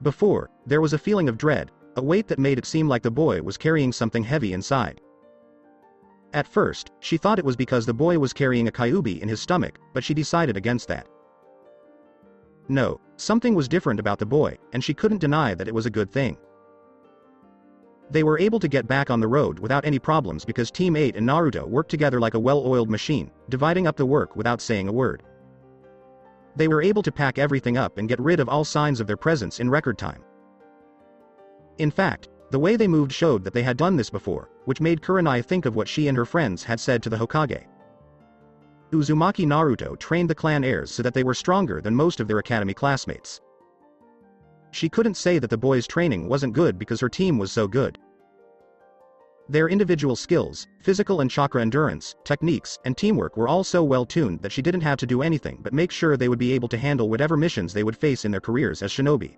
Before, there was a feeling of dread, a weight that made it seem like the boy was carrying something heavy inside. At first, she thought it was because the boy was carrying a Kyuubi in his stomach, but she decided against that. No, something was different about the boy, and she couldn't deny that it was a good thing. They were able to get back on the road without any problems because Team 8 and Naruto worked together like a well-oiled machine, dividing up the work without saying a word. They were able to pack everything up and get rid of all signs of their presence in record time. In fact, the way they moved showed that they had done this before, which made Kurenai think of what she and her friends had said to the Hokage. Uzumaki Naruto trained the clan heirs so that they were stronger than most of their academy classmates. She couldn't say that the boys' training wasn't good because her team was so good. Their individual skills, physical and chakra endurance, techniques, and teamwork were all so well tuned that she didn't have to do anything but make sure they would be able to handle whatever missions they would face in their careers as shinobi.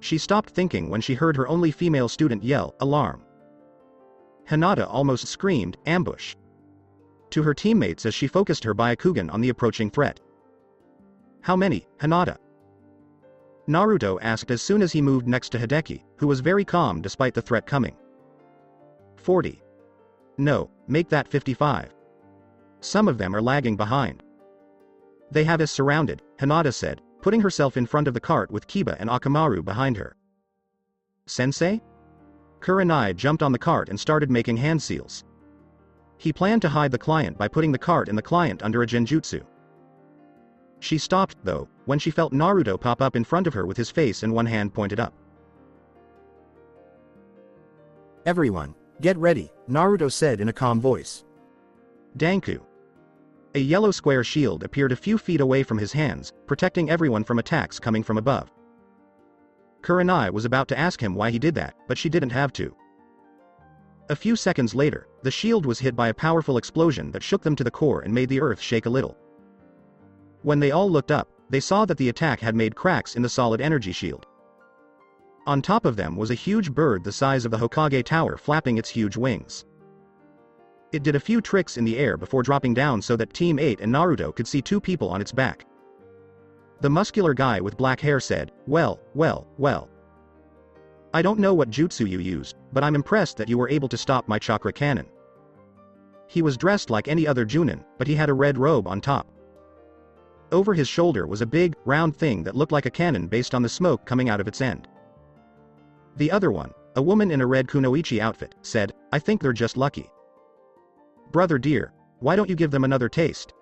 She stopped thinking when she heard her only female student yell, "Alarm!" Hinata almost screamed, "Ambush!" to her teammates as she focused her Byakugan on the approaching threat. "How many, Hinata?" Naruto asked as soon as he moved next to Hideki, who was very calm despite the threat coming. 40. No, make that 55. Some of them are lagging behind. They have us surrounded, Hinata said, putting herself in front of the cart with Kiba and Akamaru behind her. Sensei? Kurenai jumped on the cart and started making hand seals. He planned to hide the client by putting the cart and the client under a genjutsu. She stopped, though, when she felt Naruto pop up in front of her with his face and one hand pointed up. Everyone, get ready, Naruto said in a calm voice. Danku. A yellow square shield appeared a few feet away from his hands, protecting everyone from attacks coming from above. Kurenai was about to ask him why he did that, but she didn't have to. A few seconds later, the shield was hit by a powerful explosion that shook them to the core and made the earth shake a little. When they all looked up, they saw that the attack had made cracks in the solid energy shield. On top of them was a huge bird the size of the Hokage Tower flapping its huge wings. It did a few tricks in the air before dropping down so that Team 8 and Naruto could see two people on its back. The muscular guy with black hair said, well. I don't know what jutsu you used, but I'm impressed that you were able to stop my chakra cannon. He was dressed like any other Junin, but he had a red robe on top. Over his shoulder was a big, round thing that looked like a cannon based on the smoke coming out of its end. The other one, a woman in a red kunoichi outfit, said, I think they're just lucky. Brother dear, why don't you give them another taste?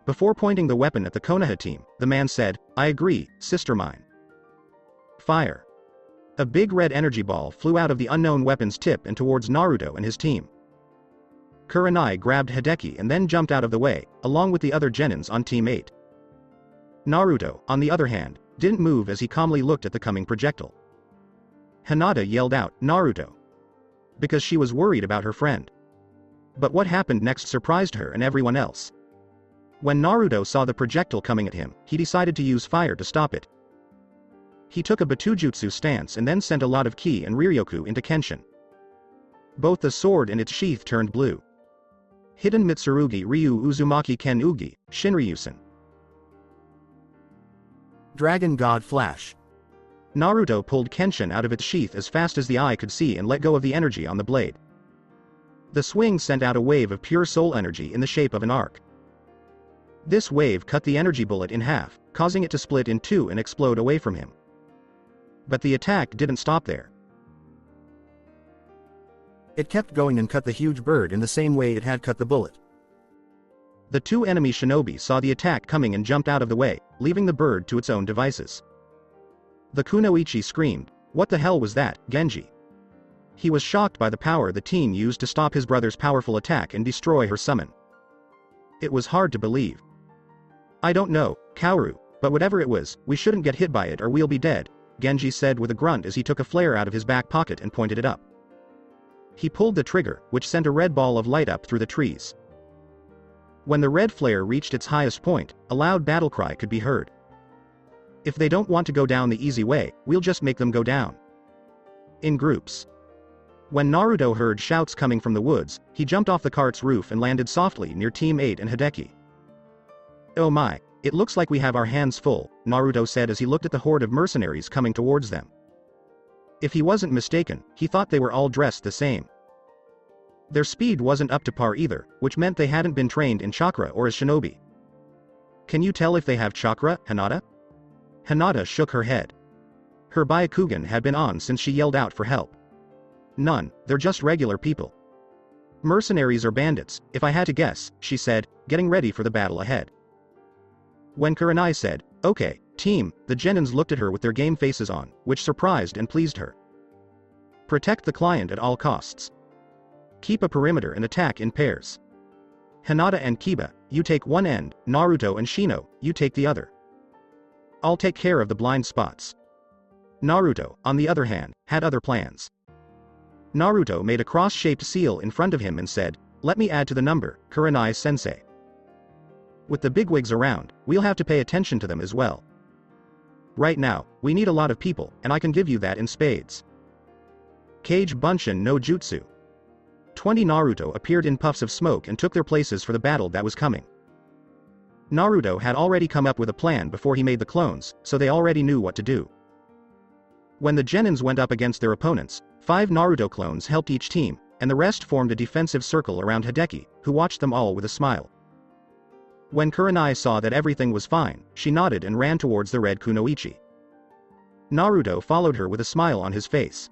Before pointing the weapon at the Konoha team, the man said, I agree, sister mine. Fire. A big red energy ball flew out of the unknown weapon's tip and towards Naruto and his team. Kurenai grabbed Hideki and then jumped out of the way, along with the other genins on Team 8. Naruto, on the other hand, didn't move as he calmly looked at the coming projectile. Hinata yelled out, Naruto, because she was worried about her friend. But what happened next surprised her and everyone else. When Naruto saw the projectile coming at him, he decided to use fire to stop it. He took a Batujutsu stance and then sent a lot of ki and Riryoku into Kenshin. Both the sword and its sheath turned blue. Hidden Mitsurugi Ryu Uzumaki Ken Ugi, Shinryusen. Dragon God Flash. Naruto pulled Kenshin out of its sheath as fast as the eye could see and let go of the energy on the blade. The swing sent out a wave of pure soul energy in the shape of an arc. This wave cut the energy bullet in half, causing it to split in two and explode away from him. But the attack didn't stop there. It kept going and cut the huge bird in the same way it had cut the bullet. The two enemy shinobi saw the attack coming and jumped out of the way, leaving the bird to its own devices. The kunoichi screamed, "What the hell was that, Genji?" He was shocked by the power the teen used to stop his brother's powerful attack and destroy her summon. It was hard to believe. "I don't know, Kaoru, but whatever it was, we shouldn't get hit by it or we'll be dead," Genji said with a grunt as he took a flare out of his back pocket and pointed it up. He pulled the trigger, which sent a red ball of light up through the trees. When the red flare reached its highest point, a loud battle cry could be heard. "If they don't want to go down the easy way, we'll just make them go down." In groups. When Naruto heard shouts coming from the woods, he jumped off the cart's roof and landed softly near Team 8 and Hideki. "Oh my, it looks like we have our hands full," Naruto said as he looked at the horde of mercenaries coming towards them. If he wasn't mistaken, he thought they were all dressed the same. Their speed wasn't up to par either, which meant they hadn't been trained in chakra or as shinobi. "Can you tell if they have chakra, Hinata?" Hinata shook her head. Her Byakugan had been on since she yelled out for help. "None, they're just regular people. Mercenaries or bandits, if I had to guess," she said, getting ready for the battle ahead. When Kurenai said, "Okay, team," the genins looked at her with their game faces on, which surprised and pleased her. "Protect the client at all costs. Keep a perimeter and attack in pairs. Hinata and Kiba, you take one end, Naruto and Shino, you take the other. I'll take care of the blind spots." Naruto, on the other hand, had other plans. Naruto made a cross-shaped seal in front of him and said, "Let me add to the number, Kurenai-sensei. With the bigwigs around, we'll have to pay attention to them as well. Right now, we need a lot of people, and I can give you that in spades." Kage Bunshin no Jutsu. 20 Naruto appeared in puffs of smoke and took their places for the battle that was coming. Naruto had already come up with a plan before he made the clones, so they already knew what to do. When the genins went up against their opponents, 5 Naruto clones helped each team, and the rest formed a defensive circle around Hideki, who watched them all with a smile. When Kurenai saw that everything was fine, she nodded and ran towards the red kunoichi. Naruto followed her with a smile on his face.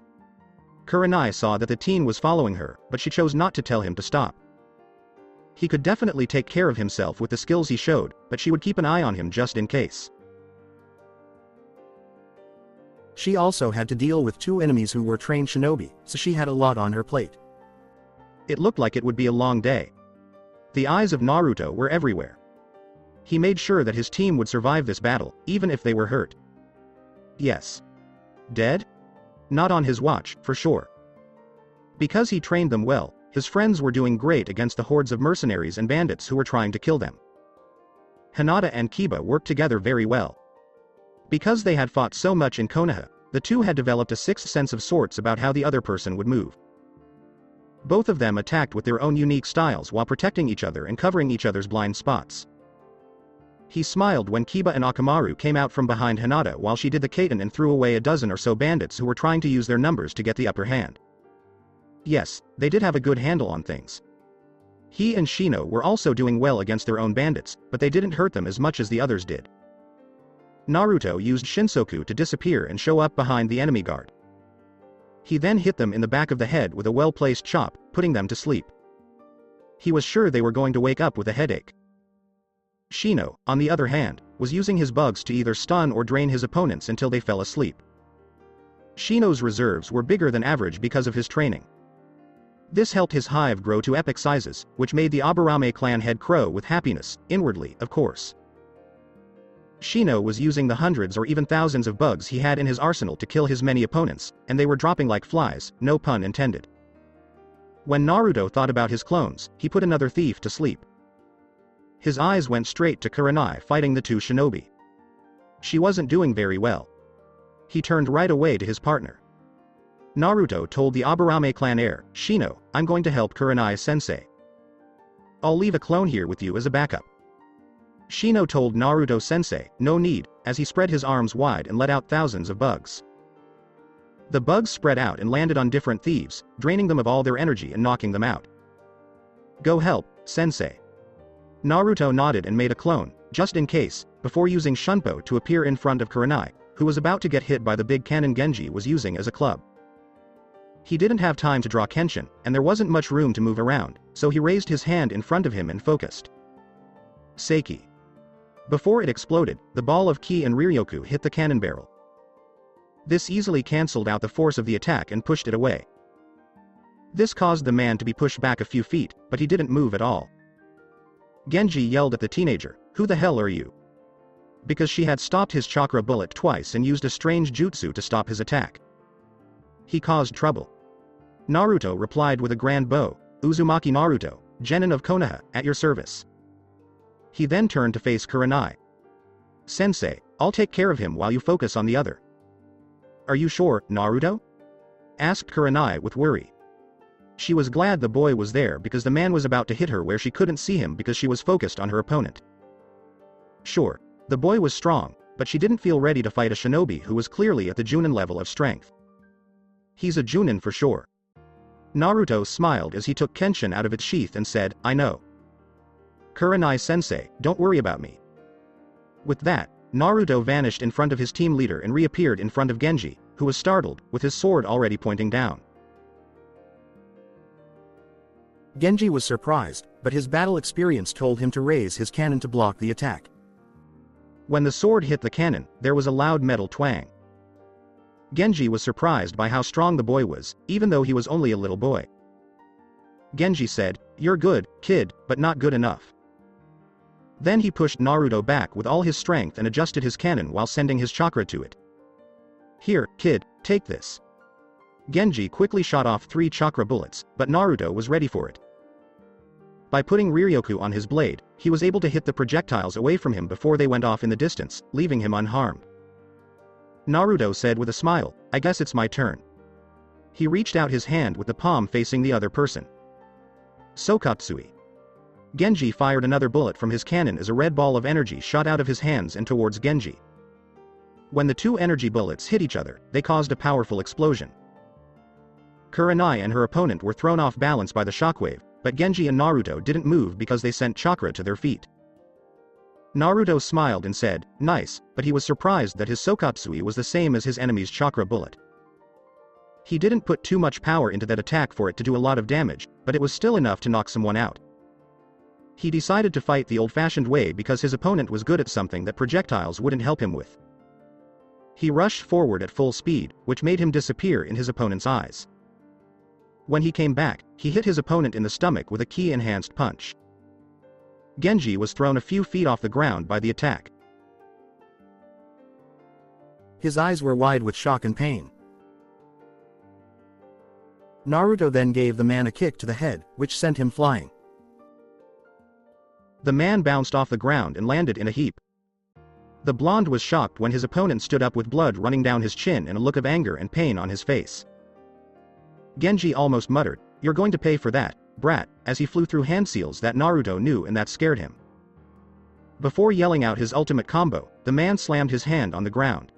Kurenai saw that the teen was following her, but she chose not to tell him to stop. He could definitely take care of himself with the skills he showed, but she would keep an eye on him just in case. She also had to deal with 2 enemies who were trained shinobi, so she had a lot on her plate. It looked like it would be a long day. The eyes of Naruto were everywhere. He made sure that his team would survive this battle, even if they were hurt. Yes. Dead? Not on his watch, for sure. Because he trained them well, his friends were doing great against the hordes of mercenaries and bandits who were trying to kill them. Hinata and Kiba worked together very well. Because they had fought so much in Konoha, the two had developed a sixth sense of sorts about how the other person would move. Both of them attacked with their own unique styles while protecting each other and covering each other's blind spots. He smiled when Kiba and Akamaru came out from behind Hinata while she did the Kaiten and threw away a dozen or so bandits who were trying to use their numbers to get the upper hand. Yes, they did have a good handle on things. He and Shino were also doing well against their own bandits, but they didn't hurt them as much as the others did. Naruto used Shinsoku to disappear and show up behind the enemy guard. He then hit them in the back of the head with a well-placed chop, putting them to sleep. He was sure they were going to wake up with a headache. Shino, on the other hand, was using his bugs to either stun or drain his opponents until they fell asleep. Shino's reserves were bigger than average because of his training. This helped his hive grow to epic sizes, which made the Aburame clan head crow with happiness, inwardly, of course. Shino was using the hundreds or even thousands of bugs he had in his arsenal to kill his many opponents, and they were dropping like flies, no pun intended. When Naruto thought about his clones, he put another thief to sleep. His eyes went straight to Kurenai fighting the 2 shinobi. She wasn't doing very well. He turned right away to his partner. Naruto told the Aburame clan heir, "Shino, I'm going to help Kurenai-sensei. I'll leave a clone here with you as a backup." Shino told Naruto-sensei, "No need," as he spread his arms wide and let out thousands of bugs. The bugs spread out and landed on different thieves, draining them of all their energy and knocking them out. Go help, sensei. Naruto nodded and made a clone, just in case, before using Shunpo to appear in front of Kurenai, who was about to get hit by the big cannon Genji was using as a club. He didn't have time to draw Kenshin, and there wasn't much room to move around, so he raised his hand in front of him and focused. Seiki. Before it exploded, the ball of ki and Riryoku hit the cannon barrel. This easily cancelled out the force of the attack and pushed it away. This caused the man to be pushed back a few feet, but he didn't move at all. Genji yelled at the teenager, "Who the hell are you?" Because she had stopped his chakra bullet twice and used a strange jutsu to stop his attack. He caused trouble. Naruto replied with a grand bow, "Uzumaki Naruto, genin of Konoha, at your service." He then turned to face Kurenai. "Sensei, I'll take care of him while you focus on the other." "Are you sure, Naruto?" asked Kurenai with worry. She was glad the boy was there because the man was about to hit her where she couldn't see him because she was focused on her opponent. Sure, the boy was strong, but she didn't feel ready to fight a shinobi who was clearly at the Junin level of strength. He's a Junin for sure. Naruto smiled as he took Kenshin out of its sheath and said, "I know. Kurenai-sensei, don't worry about me." With that, Naruto vanished in front of his team leader and reappeared in front of Genji, who was startled, with his sword already pointing down. Genji was surprised, but his battle experience told him to raise his cannon to block the attack. When the sword hit the cannon, there was a loud metal twang. Genji was surprised by how strong the boy was, even though he was only a little boy. Genji said, "You're good, kid, but not good enough." Then he pushed Naruto back with all his strength and adjusted his cannon while sending his chakra to it. "Here, kid, take this." Genji quickly shot off 3 chakra bullets, but Naruto was ready for it. By putting Riryoku on his blade, he was able to hit the projectiles away from him before they went off in the distance, leaving him unharmed. Naruto said with a smile, "I guess it's my turn." He reached out his hand with the palm facing the other person. Sokatsui. Genji fired another bullet from his cannon as a red ball of energy shot out of his hands and towards Genji. When the 2 energy bullets hit each other, they caused a powerful explosion. Kurenai and her opponent were thrown off balance by the shockwave, but Genji and Naruto didn't move because they sent chakra to their feet. Naruto smiled and said, "Nice," but he was surprised that his Sokatsui was the same as his enemy's chakra bullet. He didn't put too much power into that attack for it to do a lot of damage, but it was still enough to knock someone out. He decided to fight the old-fashioned way because his opponent was good at something that projectiles wouldn't help him with. He rushed forward at full speed, which made him disappear in his opponent's eyes. When he came back, he hit his opponent in the stomach with a ki-enhanced punch. Genji was thrown a few feet off the ground by the attack. His eyes were wide with shock and pain. Naruto then gave the man a kick to the head, which sent him flying. The man bounced off the ground and landed in a heap. The blonde was shocked when his opponent stood up with blood running down his chin and a look of anger and pain on his face. Genji almost muttered, "You're going to pay for that, brat," as he flew through hand seals that Naruto knew and that scared him. Before yelling out his ultimate combo, the man slammed his hand on the ground.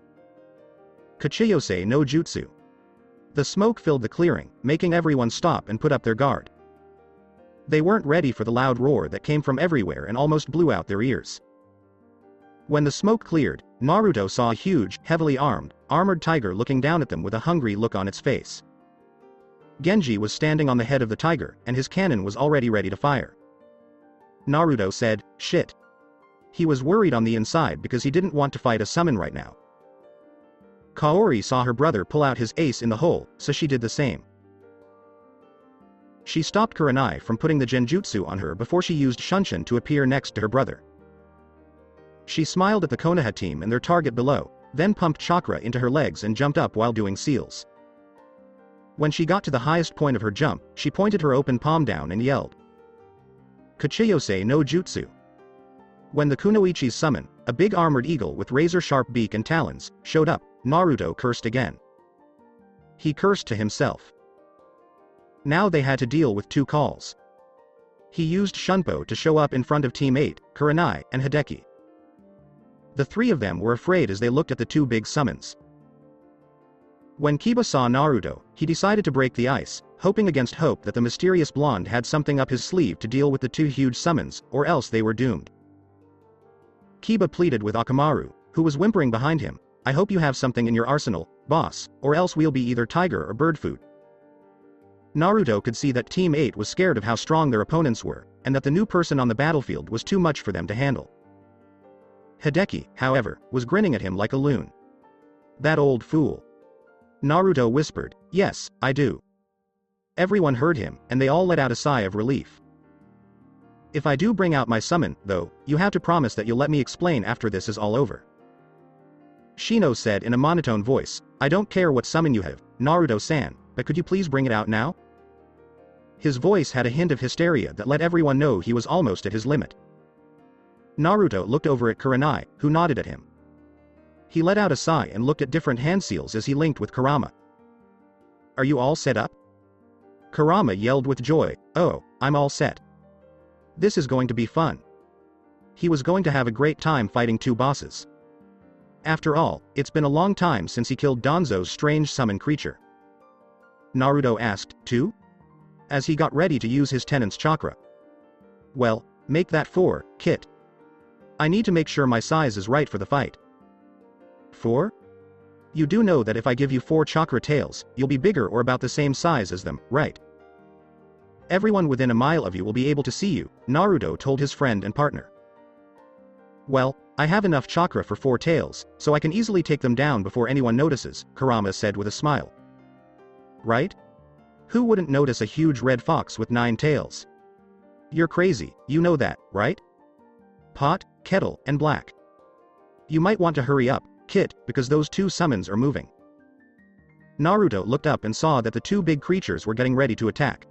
Kachiyose no Jutsu. The smoke filled the clearing, making everyone stop and put up their guard. They weren't ready for the loud roar that came from everywhere and almost blew out their ears. When the smoke cleared, Naruto saw a huge, heavily armored tiger looking down at them with a hungry look on its face. Genji was standing on the head of the tiger, and his cannon was already ready to fire. Naruto said, "Shit." He was worried on the inside because he didn't want to fight a summon right now. Kaori saw her brother pull out his ace in the hole, so she did the same. She stopped Kurenai from putting the genjutsu on her before she used Shunshin to appear next to her brother. She smiled at the Konoha team and their target below, then pumped chakra into her legs and jumped up while doing seals. When she got to the highest point of her jump, she pointed her open palm down and yelled, "Kachiyose no Jutsu." When the Kunoichi's summon, a big armored eagle with razor-sharp beak and talons, showed up, Naruto cursed again. He cursed to himself. Now they had to deal with 2 calls. He used Shunpo to show up in front of Team 8, Kurenai, and Hideki. The 3 of them were afraid as they looked at the 2 big summons. When Kiba saw Naruto, he decided to break the ice, hoping against hope that the mysterious blonde had something up his sleeve to deal with the two huge summons, or else they were doomed. Kiba pleaded with Akamaru, who was whimpering behind him, "I hope you have something in your arsenal, boss, or else we'll be either tiger or bird food." Naruto could see that Team 8 was scared of how strong their opponents were, and that the new person on the battlefield was too much for them to handle. Hideki, however, was grinning at him like a loon. "That old fool." Naruto whispered, "Yes, I do." Everyone heard him, and they all let out a sigh of relief. "If I do bring out my summon, though, you have to promise that you'll let me explain after this is all over." Shino said in a monotone voice, "I don't care what summon you have, Naruto-san, but could you please bring it out now?" His voice had a hint of hysteria that let everyone know he was almost at his limit. Naruto looked over at Kurenai, who nodded at him. He let out a sigh and looked at different hand seals as he linked with Kurama. "Are you all set up?" Kurama yelled with joy, "Oh, I'm all set. This is going to be fun." He was going to have a great time fighting two bosses. After all, it's been a long time since he killed Danzo's strange summon creature. Naruto asked, "Two?" as he got ready to use his tenant's chakra. "Well, make that 4, Kit. I need to make sure my size is right for the fight." 4? You do know that if I give you 4 chakra tails, you'll be bigger or about the same size as them, right? Everyone within a mile of you will be able to see you, Naruto told his friend and partner. "Well, I have enough chakra for 4 tails, so I can easily take them down before anyone notices," Kurama said with a smile. "Right? Who wouldn't notice a huge red fox with 9 tails? You're crazy, you know that, right? Pot, kettle, and black. You might want to hurry up, Kit, because those 2 summons are moving." Naruto looked up and saw that the 2 big creatures were getting ready to attack.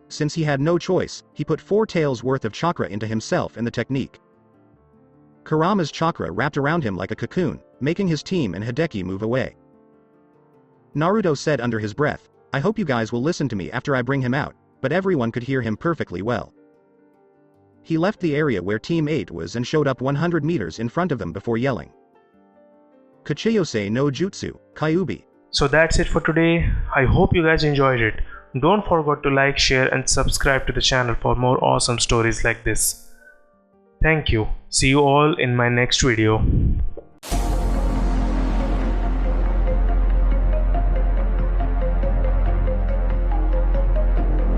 Since he had no choice, he put 4 tails worth of chakra into himself and the technique. Kurama's chakra wrapped around him like a cocoon, making his team and Hideki move away. Naruto said under his breath, "I hope you guys will listen to me after I bring him out," but everyone could hear him perfectly well. He left the area where Team 8 was and showed up 100 meters in front of them before yelling, "Kachiyose no Jutsu, Kyuubi." So that's it for today. I hope you guys enjoyed it. Don't forget to like, share and subscribe to the channel for more awesome stories like this. Thank you. See you all in my next video.